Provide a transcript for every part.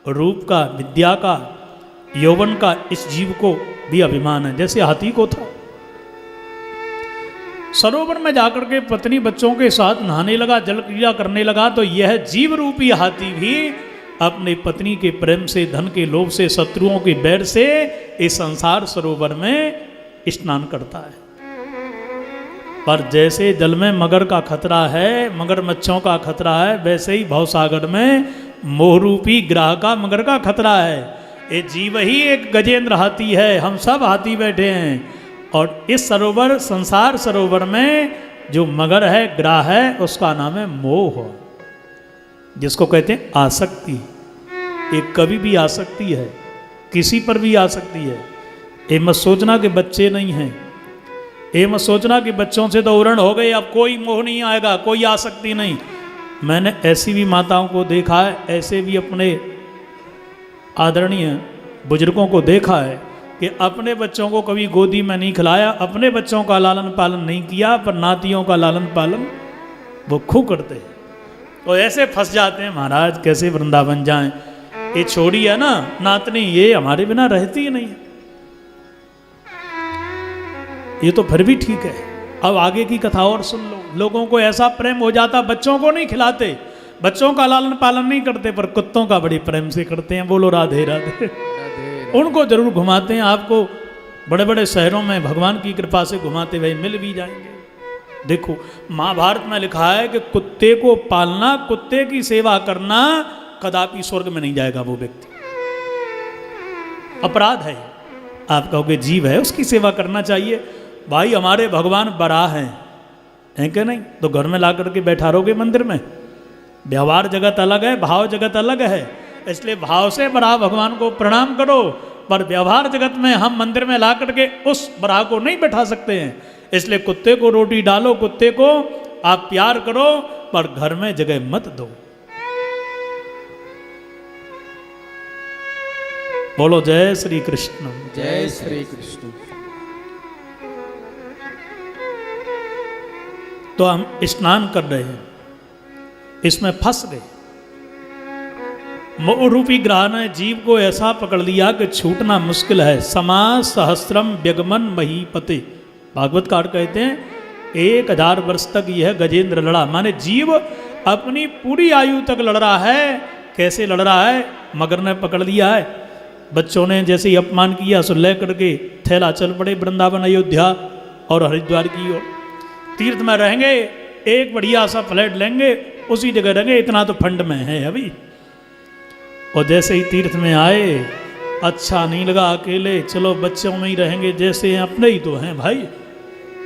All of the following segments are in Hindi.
रूप का, विद्या का, यौवन का इस जीव को भी अभिमान है, जैसे हाथी को था। सरोवर में जाकर के पत्नी बच्चों के साथ नहाने लगा, जल क्रीड़ा करने लगा, तो यह जीव रूपी हाथी भी अपने पत्नी के प्रेम से, धन के लोभ से, शत्रुओं के बैर से इस संसार सरोवर में स्नान करता है। पर जैसे जल में मगर का खतरा है, मगरमच्छों का खतरा है, वैसे ही भवसागर में मोहरूपी ग्रह का, मगर का खतरा है। ये जीव ही एक गजेंद्र हाथी है, हम सब हाथी बैठे हैं। और इस सरोवर, संसार सरोवर में जो मगर है, ग्रह है, उसका नाम है मोह, जिसको कहते हैं आसक्ति। एक कभी भी आ सकती है, किसी पर भी आ सकती है। ये मत सोचना कि बच्चे नहीं हैं, ये मत सोचना कि बच्चों से तो उरण हो गए, अब कोई मोह नहीं आएगा, कोई आसक्ति नहीं। मैंने ऐसी भी माताओं को देखा है, ऐसे भी अपने आदरणीय बुजुर्गों को देखा है कि अपने बच्चों को कभी गोदी में नहीं खिलाया, अपने बच्चों का लालन पालन नहीं किया, पर नातियों का लालन पालन वो खूब करते हैं। तो ऐसे फंस जाते हैं, महाराज कैसे वृंदावन जाएं, ये छोड़ी है ना नातनी, ये हमारे बिना रहती ही नहीं है। ये तो फिर भी ठीक है। अब आगे की कथा और सुन लो। लोगों को ऐसा प्रेम हो जाता, बच्चों को नहीं खिलाते, बच्चों का लालन पालन नहीं करते, पर कुत्तों का बड़ी प्रेम से करते हैं। बोलो राधे राधे। उनको जरूर घुमाते हैं, आपको बड़े बड़े शहरों में भगवान की कृपा से घुमाते हुए मिल भी जाएंगे। देखो महाभारत में लिखा है कि कुत्ते को पालना, कुत्ते की सेवा करना, कदापि स्वर्ग में नहीं जाएगा वो व्यक्ति, अपराध है। आप कहोगे जीव है, उसकी सेवा करना चाहिए। भाई हमारे भगवान बराह हैं कि नहीं? तो घर में ला करके बैठा रहोगे मंदिर में? व्यवहार जगत अलग है, भाव जगत अलग है। इसलिए भाव से बराह भगवान को प्रणाम करो, पर व्यवहार जगत में हम मंदिर में ला करके उस बराह को नहीं बैठा सकते हैं। इसलिए कुत्ते को रोटी डालो, कुत्ते को आप प्यार करो, पर घर में जगह मत दो। बोलो जय श्री कृष्ण। जय श्री कृष्ण। तो हम स्नान कर रहे हैं, इसमें फंस गए। मोह रूपी ग्रह ने जीव को ऐसा पकड़ लिया कि छूटना मुश्किल है। समा सहस्रम व्यगमन महीपते, भागवतकार कहते हैं 1000 वर्ष तक यह गजेंद्र लड़ा। माने जीव अपनी पूरी आयु तक लड़ रहा है। कैसे लड़ रहा है? मगर ने पकड़ लिया है। बच्चों ने जैसे ही अपमान किया, सो ले करके थैला चल पड़े वृंदावन, अयोध्या और हरिद्वार की ओर। तीर्थ में रहेंगे, एक बढ़िया सा फ्लैट लेंगे, उसी जगह रहेंगे, इतना तो फंड में है अभी। और जैसे ही तीर्थ में आए, अच्छा नहीं लगा अकेले, चलो बच्चों में ही रहेंगे, जैसे हैं अपने ही तो हैं भाई,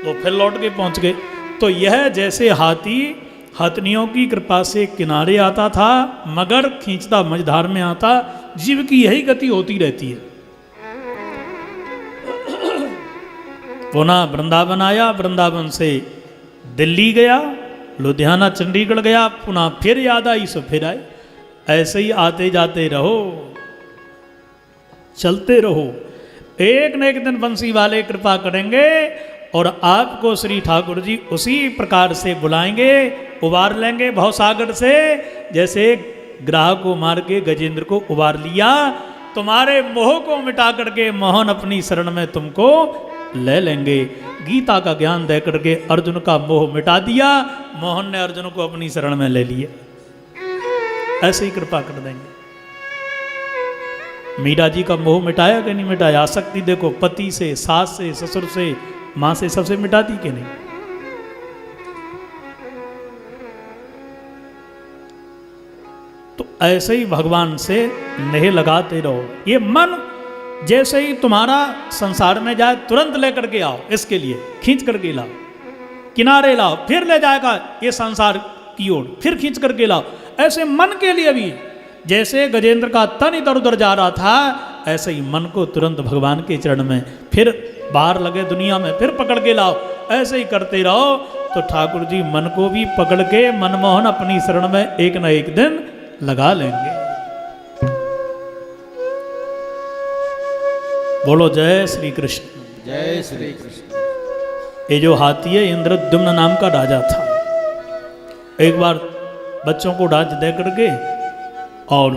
तो फिर लौट के पहुंच गए। तो यह जैसे हाथी हथनियों की कृपा से किनारे आता था, मगर खींचता मझधार में आता, जीव की यही गति होती रहती है। पुनः वृंदावन आया, वृंदावन से दिल्ली गया, लुधियाना चंडीगढ़ गया, पुनः फिर याद आई सो फिर आए। ऐसे ही आते जाते रहो, चलते रहो। एक न एक दिन बंसी वाले कृपा करेंगे और आपको श्री ठाकुर जी उसी प्रकार से बुलाएंगे, उबार लेंगे भवसागर से, जैसे ग्राह को मार के गजेंद्र को उबार लिया। तुम्हारे मोह को मिटा करके मोहन अपनी शरण में तुमको ले लेंगे। गीता का ज्ञान दे करके अर्जुन का मोह मिटा दिया, मोहन ने अर्जुन को अपनी शरण में ले लिया। ऐसे ही कृपा कर देंगे। मीरा जी का मोह मिटाया कि नहीं मिटाया? आसक्ति देखो, पति से, सास से, ससुर से, मां से, सबसे मिटा दी कि नहीं? तो ऐसे ही भगवान से नेह लगाते रहो। ये मन जैसे ही तुम्हारा संसार में जाए, तुरंत लेकर के आओ, इसके लिए खींच करके लाओ, किनारे लाओ, फिर ले जाएगा ये संसार की ओर, फिर खींच करके लाओ। ऐसे मन के लिए भी जैसे गजेंद्र का तन इधर उधर जा रहा था, ऐसे ही मन को तुरंत भगवान के चरण में, फिर बाहर लगे दुनिया में, फिर पकड़ के लाओ। ऐसे ही करते रहो तो ठाकुर जी मन को भी पकड़ के मनमोहन अपनी शरण में एक न एक दिन लगा लेंगे। बोलो जय श्री कृष्ण। जय श्री कृष्ण। ये जो हाथी है, इंद्रद्युम्न नाम का राजा था। एक बार बच्चों को डांच दे करके और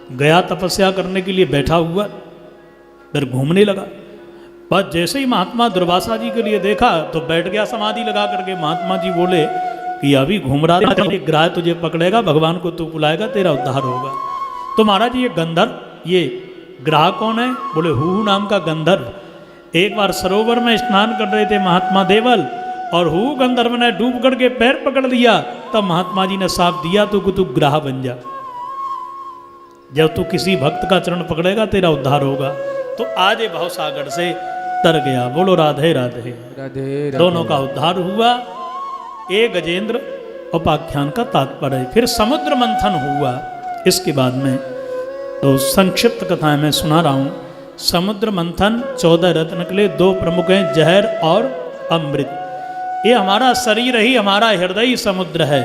गया तपस्या करने के लिए बैठा हुआ, फिर घूमने लगा। बस जैसे ही महात्मा दुर्वासा जी के लिए देखा तो बैठ गया समाधि लगा करके। महात्मा जी बोले कि अभी घूम रहा था, ग्रह तुझे पकड़ेगा, भगवान को तू बुलाएगा, तेरा उद्धार होगा। तो महाराज ये गंधर्व, ये ग्राह कौन है? बोले हू नाम का गंधर्व। एक बार सरोवर में स्नान कर रहे थे महात्मा देवल, और हू गंधर्व ने डूब करके पैर पकड़ लिया। तब महात्मा जी ने साफ दिया तो तू ग्राह बन जा, जब तू किसी भक्त का चरण पकड़ेगा तेरा उद्धार होगा। तो आज भाव सागर से तर गया। बोलो राधे राधे। राधे दोनों का उद्धार हुआ। ये गजेंद्र उपाख्यान का तात्पर्य है। फिर समुद्र मंथन हुआ। इसके बाद में तो संक्षिप्त कथाएं मैं सुना रहा हूँ। समुद्र मंथन 14 रत्न निकले, 2 प्रमुख हैं, जहर और अमृत। ये हमारा शरीर ही हमारा हृदय समुद्र है,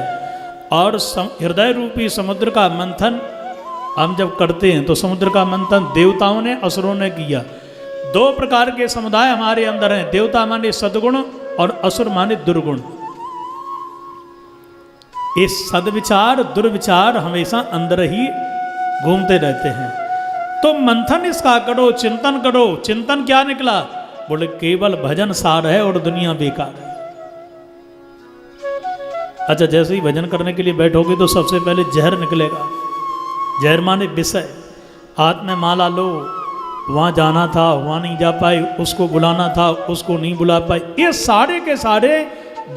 और हृदय रूपी समुद्र का मंथन हम जब करते हैं तो समुद्र का मंथन देवताओं ने असुरों ने किया। 2 प्रकार के समुदाय हमारे अंदर हैं, देवता माने सद्गुण और असुर माने दुर्गुण। ये सद्विचार दुर्विचार हमेशा अंदर ही घूमते रहते हैं। तो मंथन इसका करो, चिंतन करो। चिंतन क्या निकला? बोले केवल भजन सार है और दुनिया बेकार है। अच्छा, जैसे ही भजन करने के लिए बैठोगे तो सबसे पहले जहर निकलेगा। जहर माने विषय। हाथ में माला लो, वहाँ जाना था, वहाँ नहीं जा पाए, उसको बुलाना था, उसको नहीं बुला पाए। ये सारे के सारे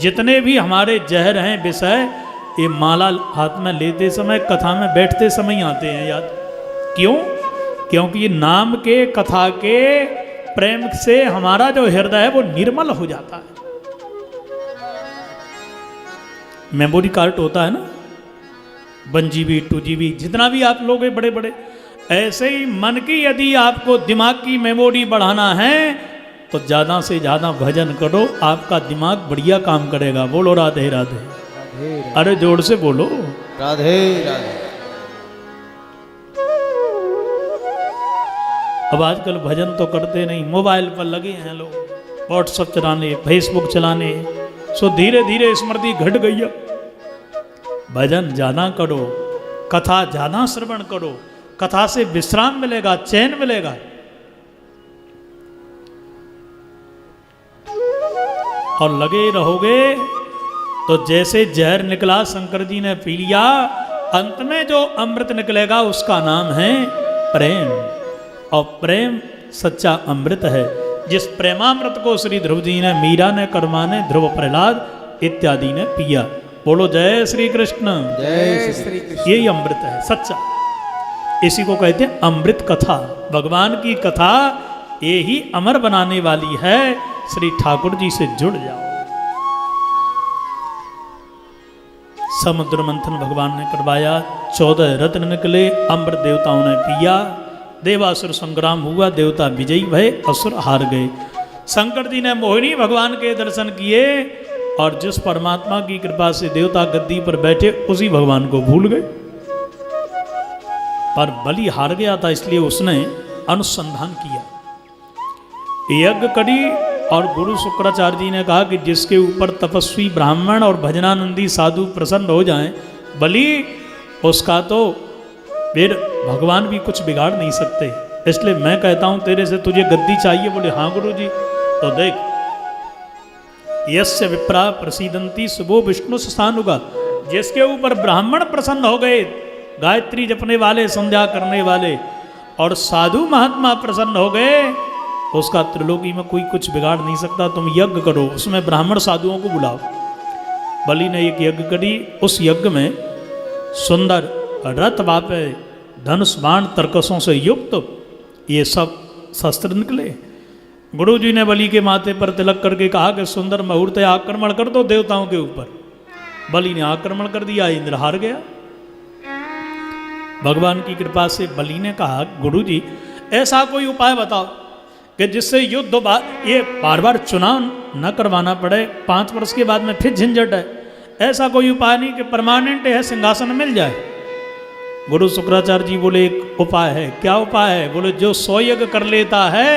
जितने भी हमारे जहर हैं विषय, ये माला हाथ में लेते समय, कथा में बैठते समय आते हैं याद। क्यों? क्योंकि ये नाम के, कथा के प्रेम से हमारा जो हृदय है वो निर्मल हो जाता है। मेमोरी कार्ड होता है ना, 1 GB 2 GB जितना भी आप लोग बड़े बड़े, ऐसे ही मन की यदि आपको दिमाग की मेमोरी बढ़ाना है तो ज़्यादा से ज़्यादा भजन करो, आपका दिमाग बढ़िया काम करेगा। बोलो राधे राधे। अरे जोर से बोलो राधे राधे। अब आजकल भजन तो करते नहीं, मोबाइल पर लगे हैं लोग, व्हाट्सएप चलाने, फेसबुक चलाने। सो धीरे धीरे स्मृति घट गई है। भजन ज्यादा करो, कथा ज्यादा श्रवण करो, कथा से विश्राम मिलेगा, चैन मिलेगा। और लगे रहोगे तो जैसे जहर निकला शंकर जी ने पी लिया, अंत में जो अमृत निकलेगा उसका नाम है प्रेम। और प्रेम सच्चा अमृत है। जिस प्रेमामृत को श्री ध्रुव जी ने, मीरा ने, कर्मा ने, ध्रुव प्रहलाद इत्यादि ने पिया। बोलो जय श्री कृष्ण। जय श्री कृष्ण। यही अमृत है सच्चा। इसी को कहते हैं अमृत कथा। भगवान की कथा ये ही अमर बनाने वाली है। श्री ठाकुर जी से जुड़ जाओ। समुद्र मंथन भगवान ने करवाया, 14 रत्न निकले, अमृत देवताओं ने पिया, देवासुर संग्राम हुआ, देवता विजयी भय, असुर हार गए। शंकर जी ने मोहिनी भगवान के दर्शन किए, और जिस परमात्मा की कृपा से देवता गद्दी पर बैठे उसी भगवान को भूल गए। पर बलि हार गया था, इसलिए उसने अनुसंधान किया, यज्ञ करी। और गुरु शुक्राचार्य जी ने कहा कि जिसके ऊपर तपस्वी ब्राह्मण और भजनानंदी साधु प्रसन्न हो जाएं, बलि उसका तो फिर भगवान भी कुछ बिगाड़ नहीं सकते। इसलिए मैं कहता हूं तेरे से तुझे गद्दी चाहिए? बोले हाँ गुरु जी। तो देख, यस्य विप्रा प्रसीदंती सुबो विष्णु स्थानुगा, जिसके ऊपर ब्राह्मण प्रसन्न हो गए, गायत्री जपने वाले, संध्या करने वाले, और साधु महात्मा प्रसन्न हो गए, उसका त्रिलोकी में कोई कुछ बिगाड़ नहीं सकता। तुम यज्ञ करो, उसमें ब्राह्मण साधुओं को बुलाओ। बलि ने एक यज्ञ करी। उस यज्ञ में सुंदर रथ वापे, धनुष बाण तरकसों से युक्त ये सब शस्त्र निकले। गुरु जी ने बलि के माथे पर तिलक करके कहा कि सुंदर मुहूर्त आक्रमण कर दो देवताओं के ऊपर। बलि ने आक्रमण कर दिया, इंद्र हार गया। भगवान की कृपा से बलि ने कहा गुरु जी ऐसा कोई उपाय बताओ कि जिससे युद्ध ये बार बार चुनाव न करवाना पड़े, 5 वर्ष के बाद में फिर झंझट है। ऐसा कोई उपाय नहीं कि परमानेंट है सिंहासन मिल जाए। गुरु शुक्राचार्य जी बोले एक उपाय है। क्या उपाय है? बोले जो 100 यज्ञ कर लेता है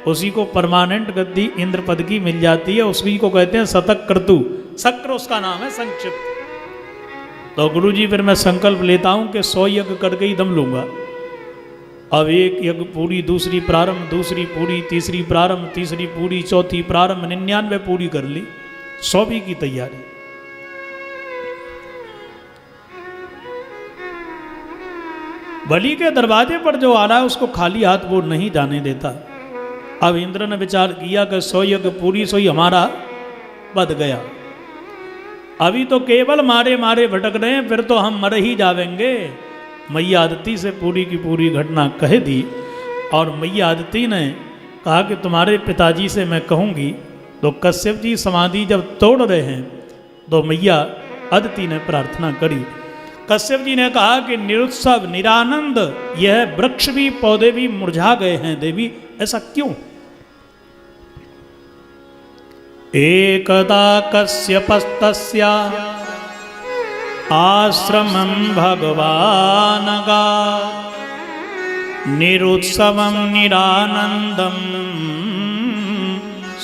उसी को परमानेंट गद्दी इंद्र पद की मिल जाती है। उसी को कहते हैं शतक क्रतु, शक्र उसका नाम है संक्षिप्त। तो गुरु जी फिर मैं संकल्प लेता हूं कि 100 यज्ञ करके ही दम लूंगा। अब एक यज्ञ पूरी, दूसरी प्रारंभ, दूसरी पूरी, तीसरी प्रारंभ, तीसरी पूरी, चौथी प्रारंभ, 99 पूरी कर ली, 100वीं की तैयारी। बलि के दरवाजे पर जो आ रहा है उसको खाली हाथ वो नहीं जाने देता। अब इंद्र ने विचार किया कि 100 यज्ञ पूरी, 100 हमारा बद गया। अभी तो केवल मारे मारे भटक रहे हैं, फिर तो हम मर ही जावेंगे। मैया आदिति से पूरी की पूरी घटना कह दी और मैया आदिति ने कहा कि तुम्हारे पिताजी से मैं कहूँगी। तो कश्यप जी समाधि जब तोड़ रहे हैं तो मैया आदिति ने प्रार्थना करी। कश्यप जी ने कहा कि निरुत्सव निरानंद यह वृक्ष भी पौधे भी मुरझा गए हैं देवी, ऐसा क्यों? एकदा कश्यपस्तस्या आश्रमं भगवान् गा निरुत्सवं निरानंदं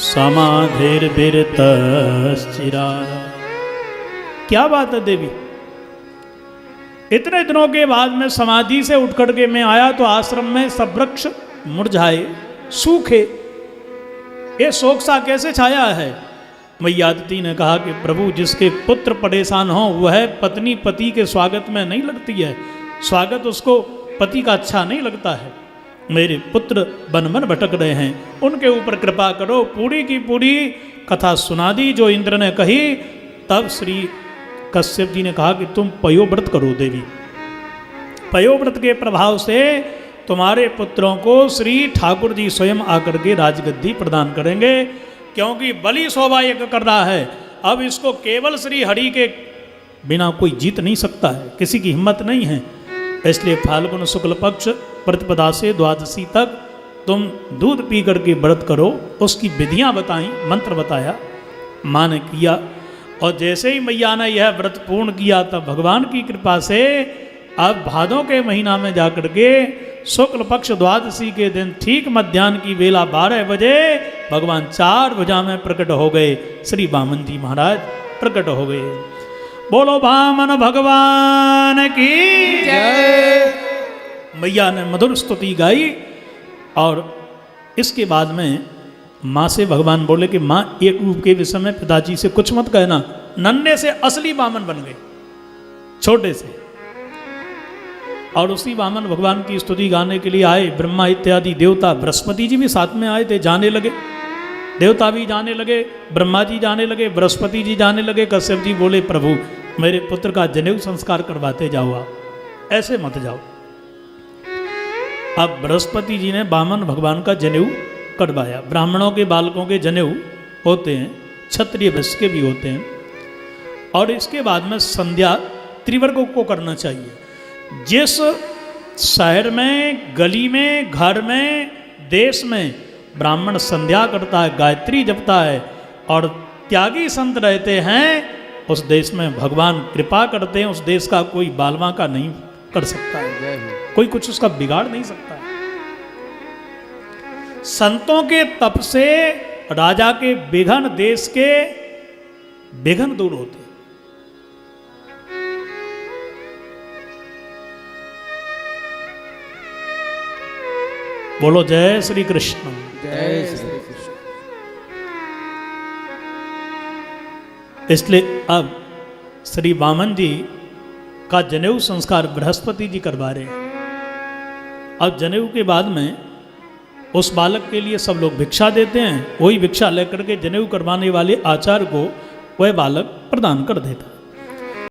समाधिर्विरतश्चिरा। क्या बात है देवी, इतने दिनों के बाद में समाधि से उठ करके मैं आया तो आश्रम में सब वृक्ष मुरझाए सूखे, ये शोक सा कैसे छाया है? मैया आदिति ने कहा कि प्रभु जिसके पुत्र परेशान हो वह पत्नी पति के स्वागत में नहीं लगती है, स्वागत उसको पति का अच्छा नहीं लगता है। मेरे पुत्र वन वन भटक रहे हैं, उनके ऊपर कृपा करो। पूरी की पूरी कथा सुना दी जो इंद्र ने कही। तब श्री कश्यप जी ने कहा कि तुम पयोव्रत करो देवी, पयोव्रत के प्रभाव से तुम्हारे पुत्रों को श्री ठाकुर जी स्वयं आकर के राजगद्दी प्रदान करेंगे, क्योंकि बलि 100वां यज्ञ कर रहा है। अब इसको केवल श्री हरि के बिना कोई जीत नहीं सकता है, किसी की हिम्मत नहीं है। इसलिए फाल्गुन शुक्ल पक्ष प्रतिपदा से द्वादशी तक तुम दूध पी करके व्रत करो। उसकी विधियां बताई, मंत्र बताया, माँ ने किया। और जैसे ही मैया ने यह व्रत पूर्ण किया तब भगवान की कृपा से अब भादों के महीना में जाकर के शुक्ल पक्ष द्वादशी के दिन ठीक मध्याह्न की बेला 12 बजे भगवान 4 भुजा में प्रकट हो गए। श्री वामन जी महाराज प्रकट हो गए। बोलो वामन भगवान की जय। मैया ने मधुर स्तुति गाई। और इसके बाद में माँ से भगवान बोले कि माँ एक रूप के विषय में पिताजी से कुछ मत कहना। नन्हे से असली वामन बन गए, छोटे से। और उसी वामन भगवान की स्तुति गाने के लिए आए ब्रह्मा इत्यादि देवता। बृहस्पति जी भी साथ में आए थे, जाने लगे। देवता भी जाने लगे, ब्रह्मा जी जाने लगे, बृहस्पति जी जाने लगे। कश्यप जी बोले प्रभु मेरे पुत्र का जनेऊ संस्कार करवाते जाओ, आप ऐसे मत जाओ। अब बृहस्पति जी ने वामन भगवान का जनेऊ करवाया। ब्राह्मणों के बालकों के जनेऊ होते हैं, क्षत्रिय वैश्य के भी होते हैं। और इसके बाद में संध्या त्रिवर्गों को करना चाहिए। जिस शहर में, गली में, घर में, देश में ब्राह्मण संध्या करता है, गायत्री जपता है और त्यागी संत रहते हैं, उस देश में भगवान कृपा करते हैं। उस देश का कोई बालवा का नहीं कर सकता है, कोई कुछ उसका बिगाड़ नहीं सकता है। संतों के तप से राजा के विघ्न, देश के विघ्न दूर होते हैं। बोलो जय श्री कृष्ण। जय श्री कृष्ण। इसलिए अब श्री वामन जी का जनेऊ संस्कार बृहस्पति जी करवा रहे हैं। अब जनेऊ के बाद में उस बालक के लिए सब लोग भिक्षा देते हैं। वही भिक्षा लेकर के जनेऊ करवाने वाले आचार्य को वह बालक प्रदान कर देता है।